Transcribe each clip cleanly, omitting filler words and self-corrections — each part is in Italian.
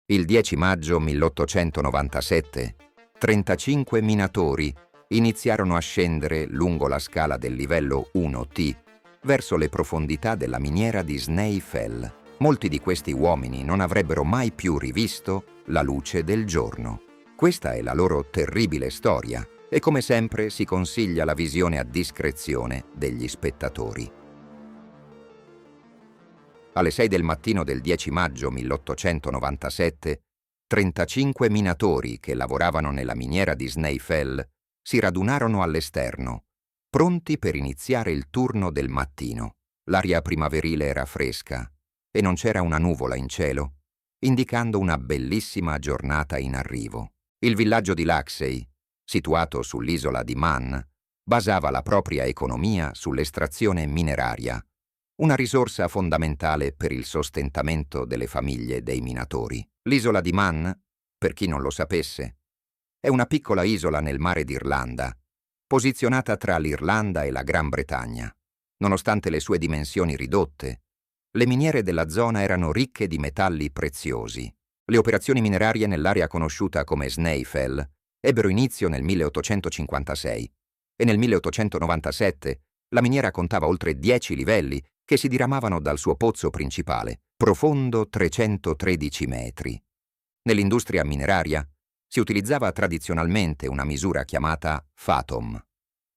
Il 10 maggio 1897, 35 minatori iniziarono a scendere lungo la scala del livello 1T verso le profondità della miniera di Snaefell. Molti di questi uomini non avrebbero mai più rivisto la luce del giorno. Questa è la loro terribile storia e come sempre si consiglia la visione a discrezione degli spettatori. Alle 6 del mattino del 10 maggio 1897, 35 minatori che lavoravano nella miniera di Snaefell si radunarono all'esterno, pronti per iniziare il turno del mattino. L'aria primaverile era fresca e non c'era una nuvola in cielo, indicando una bellissima giornata in arrivo. Il villaggio di Laxey, situato sull'isola di Man, basava la propria economia sull'estrazione mineraria, una risorsa fondamentale per il sostentamento delle famiglie dei minatori. L'isola di Man, per chi non lo sapesse, è una piccola isola nel mare d'Irlanda, posizionata tra l'Irlanda e la Gran Bretagna. Nonostante le sue dimensioni ridotte, le miniere della zona erano ricche di metalli preziosi. Le operazioni minerarie nell'area conosciuta come Snaefell ebbero inizio nel 1856 e nel 1897 la miniera contava oltre 10 livelli che si diramavano dal suo pozzo principale, profondo 313 metri. Nell'industria mineraria si utilizzava tradizionalmente una misura chiamata fathom,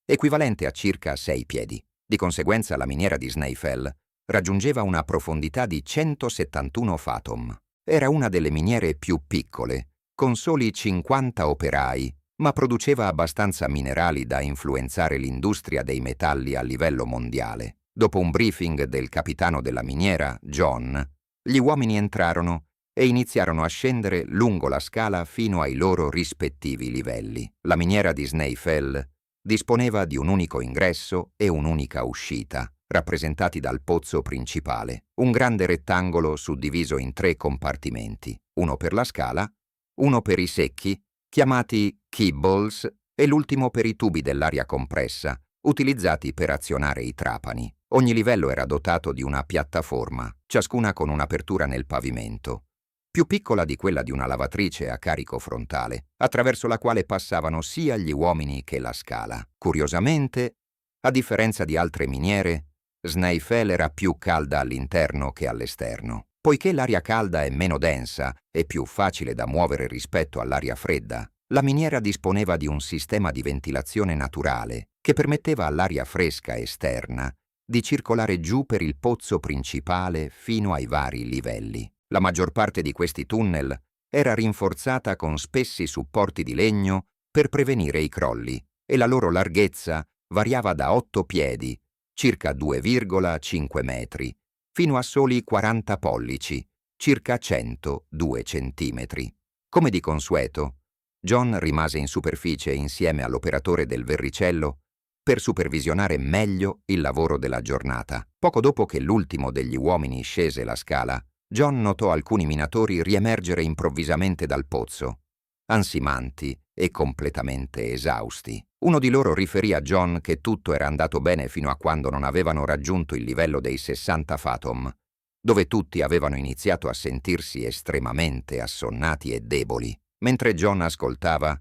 equivalente a circa 6 piedi. Di conseguenza la miniera di Snaefell raggiungeva una profondità di 171 fathom. Era una delle miniere più piccole, con soli 50 operai, ma produceva abbastanza minerali da influenzare l'industria dei metalli a livello mondiale. Dopo un briefing del capitano della miniera, John, gli uomini entrarono e iniziarono a scendere lungo la scala fino ai loro rispettivi livelli. La miniera di Snaefell disponeva di un unico ingresso e un'unica uscita, rappresentati dal pozzo principale, un grande rettangolo suddiviso in 3 compartimenti, uno per la scala, uno per i secchi, chiamati kibbles, e l'ultimo per i tubi dell'aria compressa, utilizzati per azionare i trapani. Ogni livello era dotato di una piattaforma, ciascuna con un'apertura nel pavimento, più piccola di quella di una lavatrice a carico frontale, attraverso la quale passavano sia gli uomini che la scala. Curiosamente, a differenza di altre miniere, Snaefell era più calda all'interno che all'esterno. Poiché l'aria calda è meno densa e più facile da muovere rispetto all'aria fredda, la miniera disponeva di un sistema di ventilazione naturale che permetteva all'aria fresca esterna di circolare giù per il pozzo principale fino ai vari livelli. La maggior parte di questi tunnel era rinforzata con spessi supporti di legno per prevenire i crolli e la loro larghezza variava da 8 piedi, circa 2,5 metri, fino a soli 40 pollici, circa 102 centimetri. Come di consueto, John rimase in superficie insieme all'operatore del verricello per supervisionare meglio il lavoro della giornata. Poco dopo che l'ultimo degli uomini scese la scala, John notò alcuni minatori riemergere improvvisamente dal pozzo, ansimanti e completamente esausti. Uno di loro riferì a John che tutto era andato bene fino a quando non avevano raggiunto il livello dei 60 fathom, dove tutti avevano iniziato a sentirsi estremamente assonnati e deboli. Mentre John ascoltava,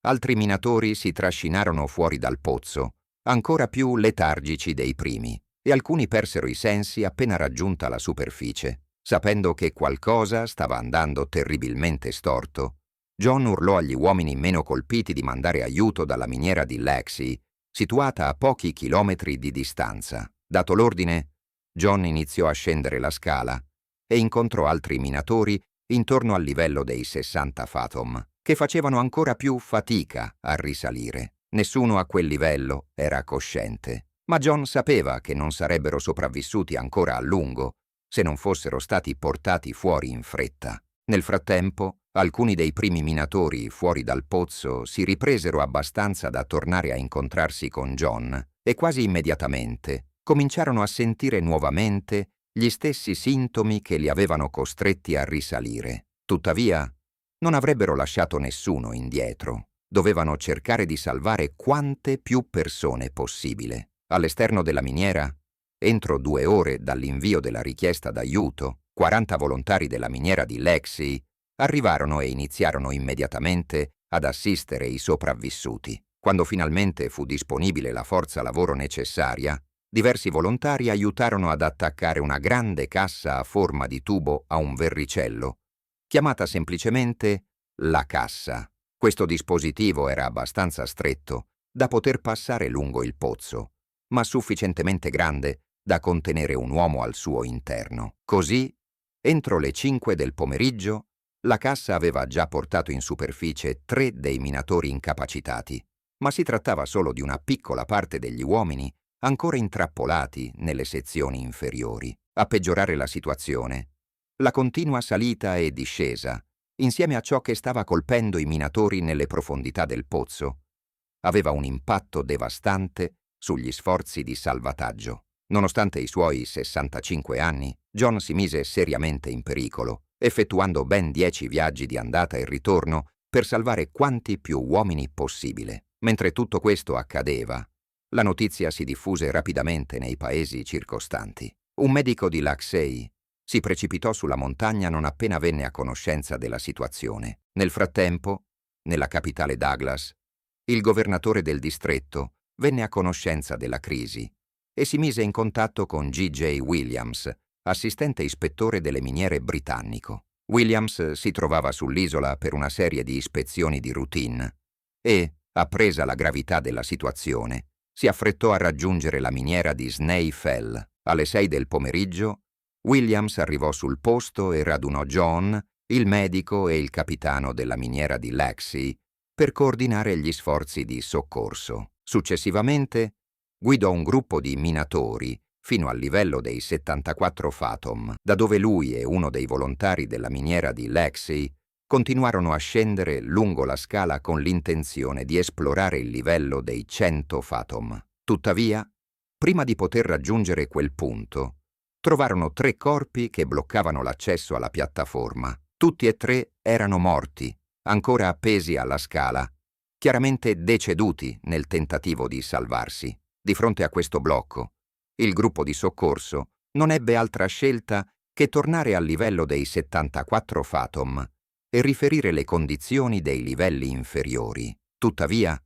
altri minatori si trascinarono fuori dal pozzo, ancora più letargici dei primi, e alcuni persero i sensi appena raggiunta la superficie. Sapendo che qualcosa stava andando terribilmente storto, John urlò agli uomini meno colpiti di mandare aiuto dalla miniera di Laxey, situata a pochi chilometri di distanza. Dato l'ordine, John iniziò a scendere la scala e incontrò altri minatori intorno al livello dei 60 fathom, che facevano ancora più fatica a risalire. Nessuno a quel livello era cosciente, ma John sapeva che non sarebbero sopravvissuti ancora a lungo se non fossero stati portati fuori in fretta. Nel frattempo, alcuni dei primi minatori fuori dal pozzo si ripresero abbastanza da tornare a incontrarsi con John e quasi immediatamente cominciarono a sentire nuovamente gli stessi sintomi che li avevano costretti a risalire. Tuttavia, non avrebbero lasciato nessuno indietro. Dovevano cercare di salvare quante più persone possibile. All'esterno della miniera, entro 2 ore dall'invio della richiesta d'aiuto, 40 volontari della miniera di Laxey arrivarono e iniziarono immediatamente ad assistere i sopravvissuti. Quando finalmente fu disponibile la forza lavoro necessaria, diversi volontari aiutarono ad attaccare una grande cassa a forma di tubo a un verricello, chiamata semplicemente la cassa. Questo dispositivo era abbastanza stretto da poter passare lungo il pozzo, ma sufficientemente grande da contenere un uomo al suo interno. Così, entro le 5 del pomeriggio, la cassa aveva già portato in superficie 3 dei minatori incapacitati, ma si trattava solo di una piccola parte degli uomini ancora intrappolati nelle sezioni inferiori. A peggiorare la situazione, la continua salita e discesa, insieme a ciò che stava colpendo i minatori nelle profondità del pozzo, aveva un impatto devastante sugli sforzi di salvataggio. Nonostante i suoi 65 anni, John si mise seriamente in pericolo, effettuando ben 10 viaggi di andata e ritorno per salvare quanti più uomini possibile. Mentre tutto questo accadeva, la notizia si diffuse rapidamente nei paesi circostanti. Un medico di Laxey si precipitò sulla montagna non appena venne a conoscenza della situazione. Nel frattempo, nella capitale Douglas, il governatore del distretto venne a conoscenza della crisi e si mise in contatto con G.J. Williams, assistente ispettore delle miniere britannico. Williams si trovava sull'isola per una serie di ispezioni di routine e, appresa la gravità della situazione, si affrettò a raggiungere la miniera di Snae Fell. Alle 6 del pomeriggio, Williams arrivò sul posto e radunò John, il medico e il capitano della miniera di Laxey per coordinare gli sforzi di soccorso. Successivamente, guidò un gruppo di minatori fino al livello dei 74 fathom, da dove lui e uno dei volontari della miniera di Laxey continuarono a scendere lungo la scala con l'intenzione di esplorare il livello dei 100 fathom. Tuttavia, prima di poter raggiungere quel punto, trovarono 3 corpi che bloccavano l'accesso alla piattaforma. Tutti e 3 erano morti, ancora appesi alla scala, chiaramente deceduti nel tentativo di salvarsi. Di fronte a questo blocco, il gruppo di soccorso non ebbe altra scelta che tornare al livello dei 74 fathom e riferire le condizioni dei livelli inferiori. Tuttavia,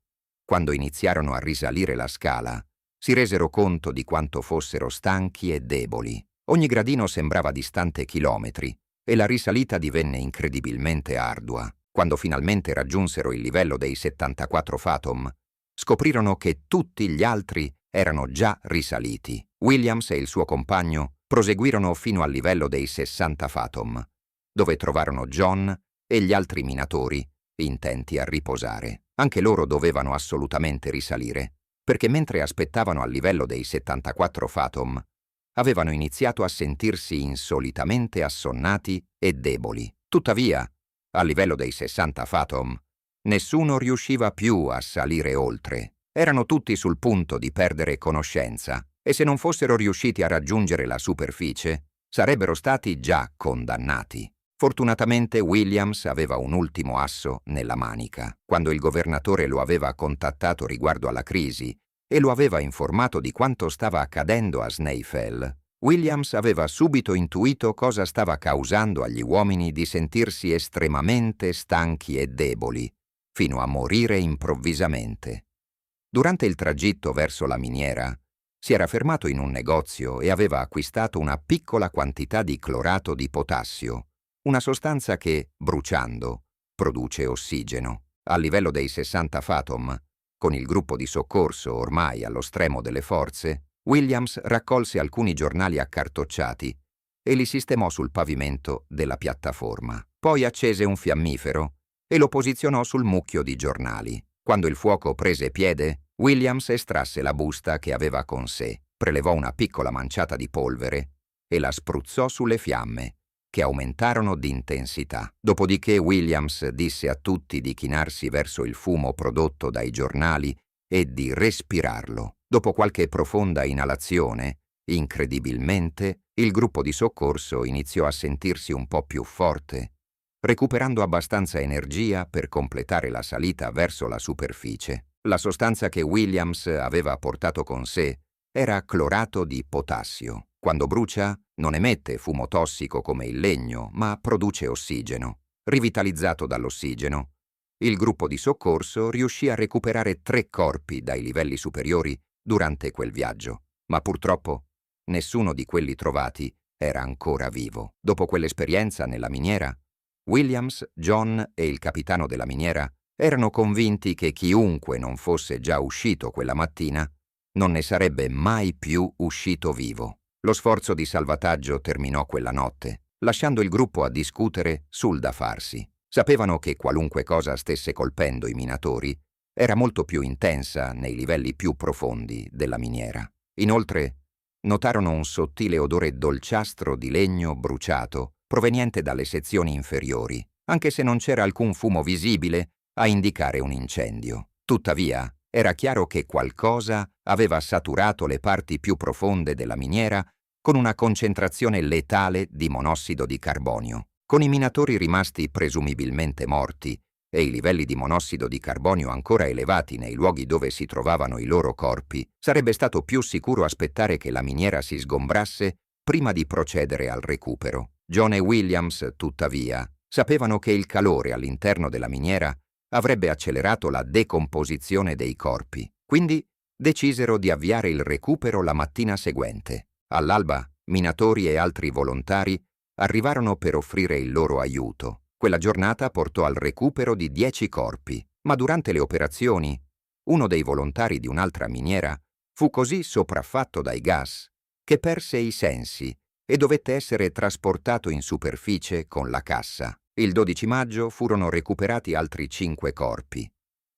quando iniziarono a risalire la scala, si resero conto di quanto fossero stanchi e deboli. Ogni gradino sembrava distante chilometri e la risalita divenne incredibilmente ardua. Quando finalmente raggiunsero il livello dei 74 fathom, scoprirono che tutti gli altri erano già risaliti. Williams e il suo compagno proseguirono fino al livello dei 60 fathom, dove trovarono John e gli altri minatori intenti a riposare. Anche loro dovevano assolutamente risalire, perché mentre aspettavano al livello dei 74 fathom, avevano iniziato a sentirsi insolitamente assonnati e deboli. Tuttavia, a livello dei 60 fathom, nessuno riusciva più a salire oltre. Erano tutti sul punto di perdere conoscenza e se non fossero riusciti a raggiungere la superficie, sarebbero stati già condannati. Fortunatamente Williams aveva un ultimo asso nella manica. Quando il governatore lo aveva contattato riguardo alla crisi e lo aveva informato di quanto stava accadendo a Snae Fell, Williams aveva subito intuito cosa stava causando agli uomini di sentirsi estremamente stanchi e deboli, fino a morire improvvisamente. Durante il tragitto verso la miniera, si era fermato in un negozio e aveva acquistato una piccola quantità di clorato di potassio, una sostanza che, bruciando, produce ossigeno. A livello dei 60 fathom, con il gruppo di soccorso ormai allo stremo delle forze, Williams raccolse alcuni giornali accartocciati e li sistemò sul pavimento della piattaforma. Poi accese un fiammifero e lo posizionò sul mucchio di giornali. Quando il fuoco prese piede, Williams estrasse la busta che aveva con sé, prelevò una piccola manciata di polvere e la spruzzò sulle fiamme, che aumentarono di intensità. Dopodiché Williams disse a tutti di chinarsi verso il fumo prodotto dai giornali e di respirarlo. Dopo qualche profonda inalazione, incredibilmente, il gruppo di soccorso iniziò a sentirsi un po' più forte, recuperando abbastanza energia per completare la salita verso la superficie. La sostanza che Williams aveva portato con sé era clorato di potassio. Quando brucia, non emette fumo tossico come il legno, ma produce ossigeno. rivitalizzato dall'ossigeno, il gruppo di soccorso riuscì a recuperare 3 corpi dai livelli superiori durante quel viaggio, ma purtroppo nessuno di quelli trovati era ancora vivo. Dopo quell'esperienza nella miniera, Williams, John e il capitano della miniera erano convinti che chiunque non fosse già uscito quella mattina non ne sarebbe mai più uscito vivo. Lo sforzo di salvataggio terminò quella notte, lasciando il gruppo a discutere sul da farsi. Sapevano che qualunque cosa stesse colpendo i minatori era molto più intensa nei livelli più profondi della miniera. Inoltre, notarono un sottile odore dolciastro di legno bruciato proveniente dalle sezioni inferiori, anche se non c'era alcun fumo visibile a indicare un incendio. Tuttavia, era chiaro che qualcosa aveva saturato le parti più profonde della miniera con una concentrazione letale di monossido di carbonio. Con i minatori rimasti presumibilmente morti e i livelli di monossido di carbonio ancora elevati nei luoghi dove si trovavano i loro corpi, sarebbe stato più sicuro aspettare che la miniera si sgombrasse prima di procedere al recupero. John e Williams, tuttavia, sapevano che il calore all'interno della miniera avrebbe accelerato la decomposizione dei corpi, quindi decisero di avviare il recupero la mattina seguente. All'alba, minatori e altri volontari arrivarono per offrire il loro aiuto. Quella giornata portò al recupero di 10 corpi, ma durante le operazioni, uno dei volontari di un'altra miniera fu così sopraffatto dai gas che perse i sensi e dovette essere trasportato in superficie con la cassa. Il 12 maggio furono recuperati altri 5 corpi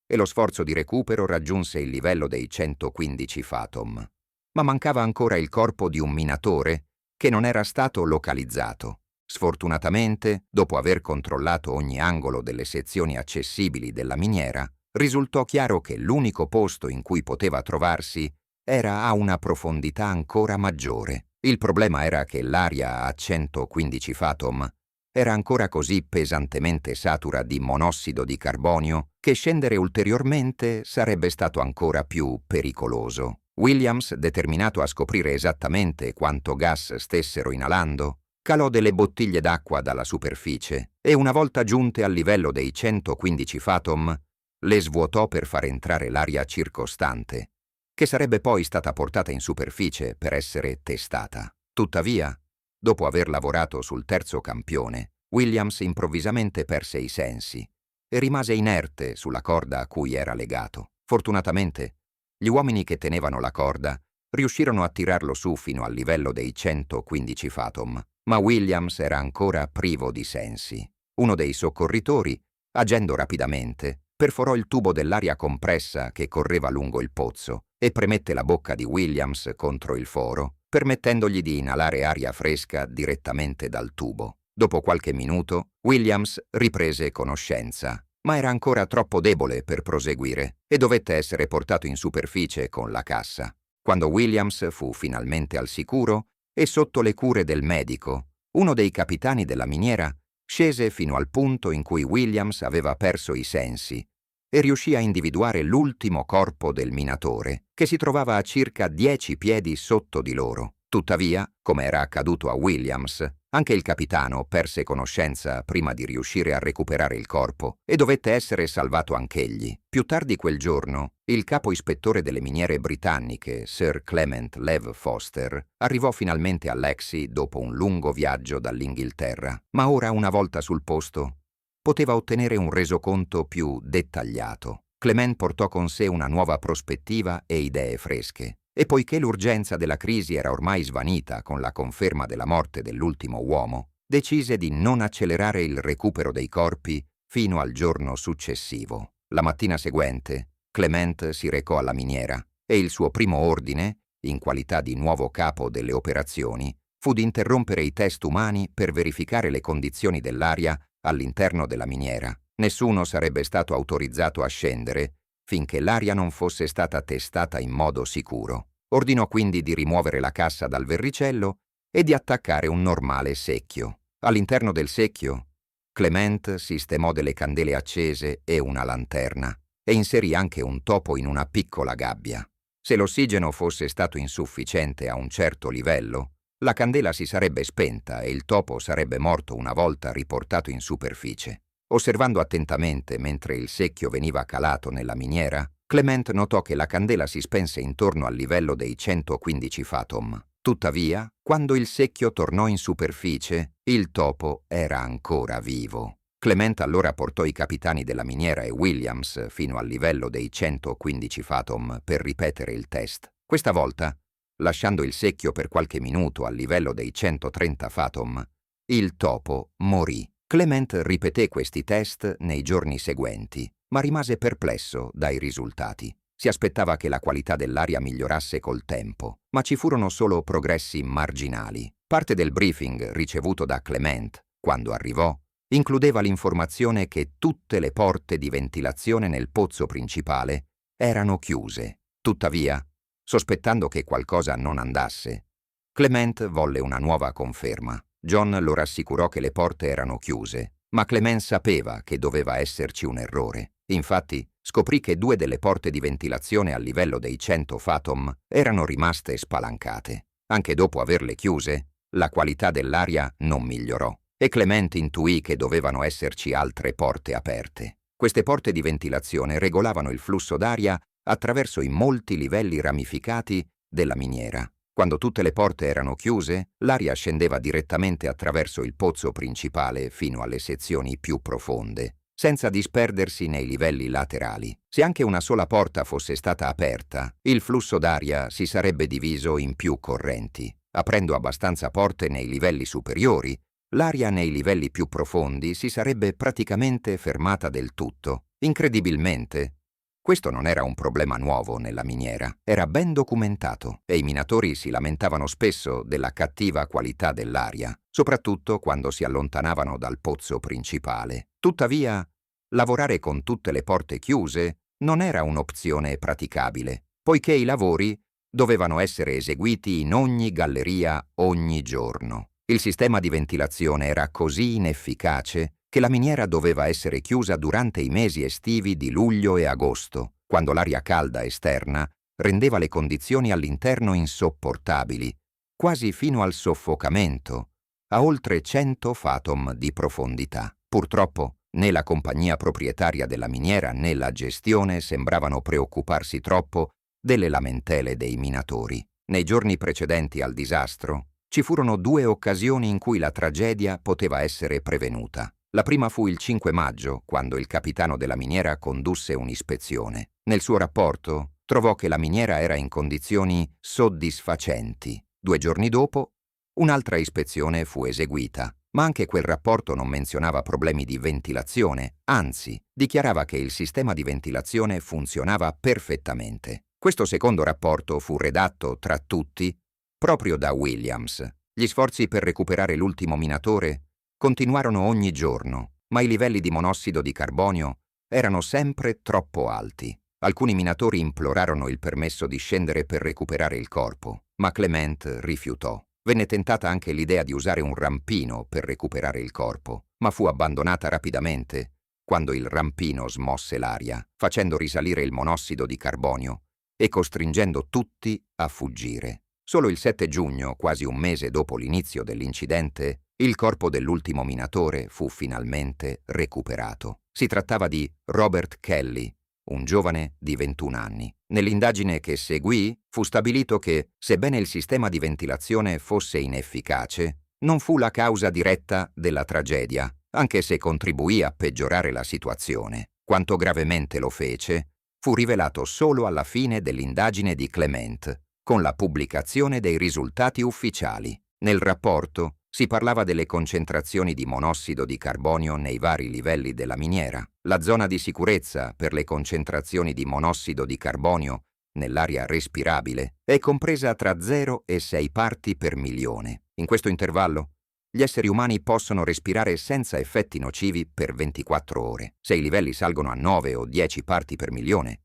e lo sforzo di recupero raggiunse il livello dei 115 fathom. Ma mancava ancora il corpo di un minatore che non era stato localizzato. Sfortunatamente, dopo aver controllato ogni angolo delle sezioni accessibili della miniera, risultò chiaro che l'unico posto in cui poteva trovarsi era a una profondità ancora maggiore. Il problema era che l'aria a 115 fathom era ancora così pesantemente satura di monossido di carbonio che scendere ulteriormente sarebbe stato ancora più pericoloso. Williams, determinato a scoprire esattamente quanto gas stessero inalando, calò delle bottiglie d'acqua dalla superficie e una volta giunte al livello dei 115 fathom, le svuotò per far entrare l'aria circostante, che sarebbe poi stata portata in superficie per essere testata. Tuttavia, dopo aver lavorato sul terzo campione, Williams improvvisamente perse i sensi e rimase inerte sulla corda a cui era legato. Fortunatamente, gli uomini che tenevano la corda riuscirono a tirarlo su fino al livello dei 115 fathom, ma Williams era ancora privo di sensi. Uno dei soccorritori, agendo rapidamente, perforò il tubo dell'aria compressa che correva lungo il pozzo e premette la bocca di Williams contro il foro, permettendogli di inalare aria fresca direttamente dal tubo. Dopo qualche minuto, Williams riprese conoscenza, ma era ancora troppo debole per proseguire e dovette essere portato in superficie con la cassa. Quando Williams fu finalmente al sicuro e sotto le cure del medico, uno dei capitani della miniera scese fino al punto in cui Williams aveva perso i sensi e riuscì a individuare l'ultimo corpo del minatore, che si trovava a circa 10 piedi sotto di loro. Tuttavia, come era accaduto a Williams, anche il capitano perse conoscenza prima di riuscire a recuperare il corpo e dovette essere salvato anch'egli. Più tardi quel giorno, il capo ispettore delle miniere britanniche, Sir Clement Lev Foster, arrivò finalmente a Lexi dopo un lungo viaggio dall'Inghilterra, ma ora, una volta sul posto, poteva ottenere un resoconto più dettagliato. Clement portò con sé una nuova prospettiva e idee fresche. E poiché l'urgenza della crisi era ormai svanita con la conferma della morte dell'ultimo uomo, decise di non accelerare il recupero dei corpi fino al giorno successivo. La mattina seguente, Clement si recò alla miniera e il suo primo ordine, in qualità di nuovo capo delle operazioni, fu di interrompere i test umani per verificare le condizioni dell'aria all'interno della miniera. Nessuno sarebbe stato autorizzato a scendere finché l'aria non fosse stata testata in modo sicuro. Ordinò quindi di rimuovere la cassa dal verricello e di attaccare un normale secchio. All'interno del secchio, Clement sistemò delle candele accese e una lanterna e inserì anche un topo in una piccola gabbia. Se l'ossigeno fosse stato insufficiente a un certo livello, la candela si sarebbe spenta e il topo sarebbe morto una volta riportato in superficie. Osservando attentamente mentre il secchio veniva calato nella miniera, Clement notò che la candela si spense intorno al livello dei 115 fathom. Tuttavia, quando il secchio tornò in superficie, il topo era ancora vivo. Clement allora portò i capitani della miniera e Williams fino al livello dei 115 fathom per ripetere il test. Questa volta, lasciando il secchio per qualche minuto al livello dei 130 fathom, il topo morì. Clement ripeté questi test nei giorni seguenti, ma rimase perplesso dai risultati. Si aspettava che la qualità dell'aria migliorasse col tempo, ma ci furono solo progressi marginali. Parte del briefing ricevuto da Clement, quando arrivò, includeva l'informazione che tutte le porte di ventilazione nel pozzo principale erano chiuse. Tuttavia, sospettando che qualcosa non andasse, Clement volle una nuova conferma. John lo rassicurò che le porte erano chiuse, ma Clement sapeva che doveva esserci un errore. Infatti, scoprì che 2 delle porte di ventilazione al livello dei 100 fathom erano rimaste spalancate. Anche dopo averle chiuse, la qualità dell'aria non migliorò e Clement intuì che dovevano esserci altre porte aperte. Queste porte di ventilazione regolavano il flusso d'aria attraverso i molti livelli ramificati della miniera. Quando tutte le porte erano chiuse, l'aria scendeva direttamente attraverso il pozzo principale fino alle sezioni più profonde, senza disperdersi nei livelli laterali. Se anche una sola porta fosse stata aperta, il flusso d'aria si sarebbe diviso in più correnti. Aprendo abbastanza porte nei livelli superiori, l'aria nei livelli più profondi si sarebbe praticamente fermata del tutto. Incredibilmente, questo non era un problema nuovo nella miniera, era ben documentato e i minatori si lamentavano spesso della cattiva qualità dell'aria, soprattutto quando si allontanavano dal pozzo principale. Tuttavia, lavorare con tutte le porte chiuse non era un'opzione praticabile, poiché i lavori dovevano essere eseguiti in ogni galleria ogni giorno. Il sistema di ventilazione era così inefficace che la miniera doveva essere chiusa durante i mesi estivi di luglio e agosto, quando l'aria calda esterna rendeva le condizioni all'interno insopportabili, quasi fino al soffocamento, a oltre 100 fathom di profondità. Purtroppo, né la compagnia proprietaria della miniera né la gestione sembravano preoccuparsi troppo delle lamentele dei minatori. Nei giorni precedenti al disastro, ci furono 2 occasioni in cui la tragedia poteva essere prevenuta. La prima fu il 5 maggio, quando il capitano della miniera condusse un'ispezione. Nel suo rapporto trovò che la miniera era in condizioni soddisfacenti. 2 giorni dopo, un'altra ispezione fu eseguita, ma anche quel rapporto non menzionava problemi di ventilazione, anzi, dichiarava che il sistema di ventilazione funzionava perfettamente. Questo secondo rapporto fu redatto tra tutti proprio da Williams. Gli sforzi per recuperare l'ultimo minatore continuarono ogni giorno, ma i livelli di monossido di carbonio erano sempre troppo alti. Alcuni minatori implorarono il permesso di scendere per recuperare il corpo, ma Clement rifiutò. Venne tentata anche l'idea di usare un rampino per recuperare il corpo, ma fu abbandonata rapidamente quando il rampino smosse l'aria, facendo risalire il monossido di carbonio e costringendo tutti a fuggire. Solo il 7 giugno, quasi un mese dopo l'inizio dell'incidente, il corpo dell'ultimo minatore fu finalmente recuperato. Si trattava di Robert Kelly, un giovane di 21 anni. Nell'indagine che seguì fu stabilito che, sebbene il sistema di ventilazione fosse inefficace, non fu la causa diretta della tragedia, anche se contribuì a peggiorare la situazione. Quanto gravemente lo fece, fu rivelato solo alla fine dell'indagine di Clement, con la pubblicazione dei risultati ufficiali. Nel rapporto si parlava delle concentrazioni di monossido di carbonio nei vari livelli della miniera. La zona di sicurezza per le concentrazioni di monossido di carbonio nell'aria respirabile è compresa tra 0 e 6 parti per milione. In questo intervallo, gli esseri umani possono respirare senza effetti nocivi per 24 ore. Se i livelli salgono a 9 o 10 parti per milione,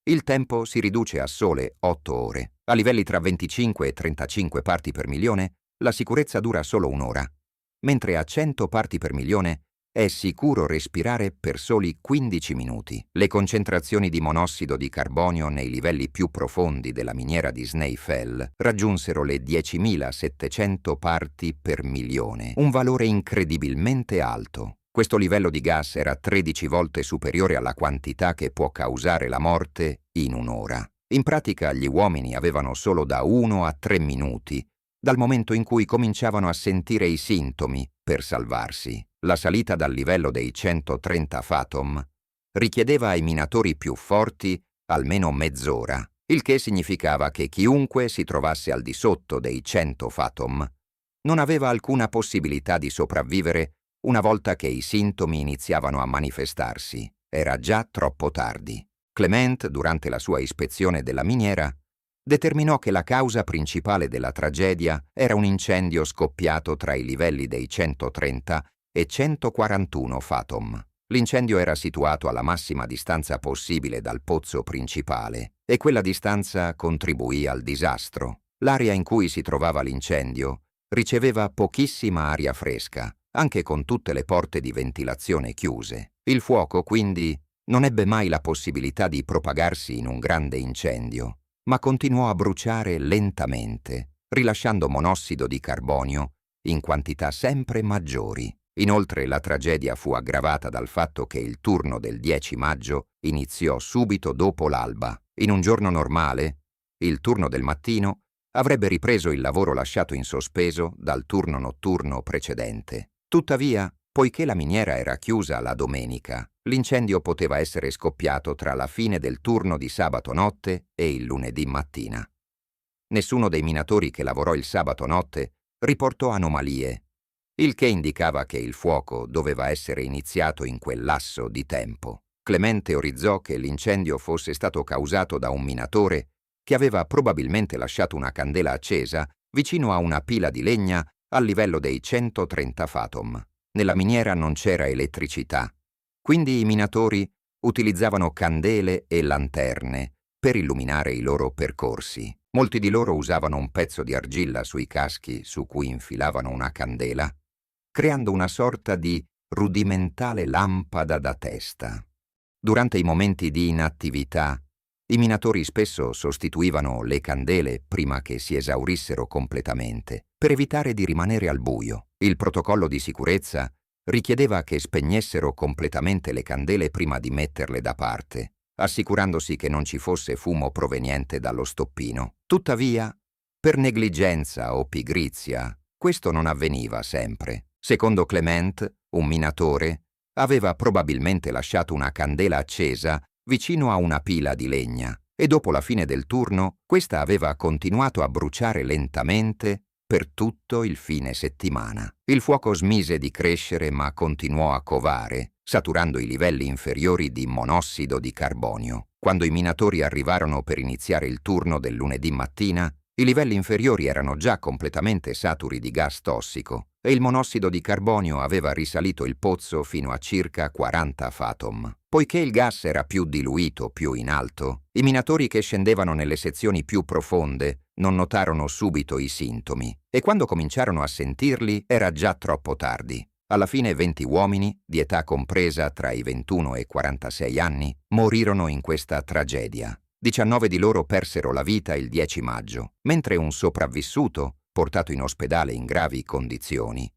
il tempo si riduce a sole 8 ore. A livelli tra 25 e 35 parti per milione, la sicurezza dura solo un'ora, mentre a 100 parti per milione è sicuro respirare per soli 15 minuti. Le concentrazioni di monossido di carbonio nei livelli più profondi della miniera di Snaefell raggiunsero le 10.700 parti per milione, un valore incredibilmente alto. Questo livello di gas era 13 volte superiore alla quantità che può causare la morte in un'ora. In pratica gli uomini avevano solo da 1 a 3 minuti dal momento in cui cominciavano a sentire i sintomi per salvarsi. La salita dal livello dei 130 fathom richiedeva ai minatori più forti almeno mezz'ora, il che significava che chiunque si trovasse al di sotto dei 100 fathom non aveva alcuna possibilità di sopravvivere una volta che i sintomi iniziavano a manifestarsi. Era già troppo tardi. Clement, durante la sua ispezione della miniera, determinò che la causa principale della tragedia era un incendio scoppiato tra i livelli dei 130 e 141 fathom. L'incendio era situato alla massima distanza possibile dal pozzo principale e quella distanza contribuì al disastro. L'area in cui si trovava l'incendio riceveva pochissima aria fresca, anche con tutte le porte di ventilazione chiuse. Il fuoco, quindi, non ebbe mai la possibilità di propagarsi in un grande incendio, ma continuò a bruciare lentamente, rilasciando monossido di carbonio in quantità sempre maggiori. Inoltre la tragedia fu aggravata dal fatto che il turno del 10 maggio iniziò subito dopo l'alba. In un giorno normale, il turno del mattino avrebbe ripreso il lavoro lasciato in sospeso dal turno notturno precedente. Tuttavia, poiché la miniera era chiusa la domenica, l'incendio poteva essere scoppiato tra la fine del turno di sabato notte e il lunedì mattina. Nessuno dei minatori che lavorò il sabato notte riportò anomalie, il che indicava che il fuoco doveva essere iniziato in quel lasso di tempo. Clement teorizzò che l'incendio fosse stato causato da un minatore che aveva probabilmente lasciato una candela accesa vicino a una pila di legna al livello dei 130 fathom. Nella miniera non c'era elettricità, quindi i minatori utilizzavano candele e lanterne per illuminare i loro percorsi. Molti di loro usavano un pezzo di argilla sui caschi su cui infilavano una candela, creando una sorta di rudimentale lampada da testa. Durante i momenti di inattività, i minatori spesso sostituivano le candele prima che si esaurissero completamente, per evitare di rimanere al buio. Il protocollo di sicurezza richiedeva che spegnessero completamente le candele prima di metterle da parte, assicurandosi che non ci fosse fumo proveniente dallo stoppino. Tuttavia, per negligenza o pigrizia, questo non avveniva sempre. Secondo Clement, un minatore aveva probabilmente lasciato una candela accesa vicino a una pila di legna e dopo la fine del turno questa aveva continuato a bruciare lentamente per tutto il fine settimana. Il fuoco smise di crescere ma continuò a covare, saturando i livelli inferiori di monossido di carbonio. Quando i minatori arrivarono per iniziare il turno del lunedì mattina, i livelli inferiori erano già completamente saturi di gas tossico e il monossido di carbonio aveva risalito il pozzo fino a circa 40 fathom. Poiché il gas era più diluito più in alto, i minatori che scendevano nelle sezioni più profonde non notarono subito i sintomi e quando cominciarono a sentirli era già troppo tardi. Alla fine 20 uomini, di età compresa tra i 21 e i 46 anni, morirono in questa tragedia. 19 di loro persero la vita il 10 maggio, mentre un sopravvissuto, portato in ospedale in gravi condizioni,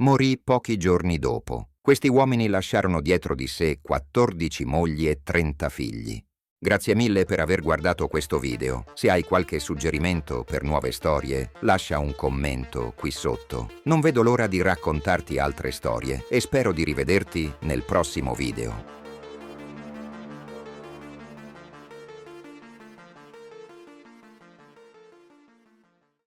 morì pochi giorni dopo. Questi uomini lasciarono dietro di sé 14 mogli e 30 figli. Grazie mille per aver guardato questo video. Se hai qualche suggerimento per nuove storie, lascia un commento qui sotto. Non vedo l'ora di raccontarti altre storie e spero di rivederti nel prossimo video.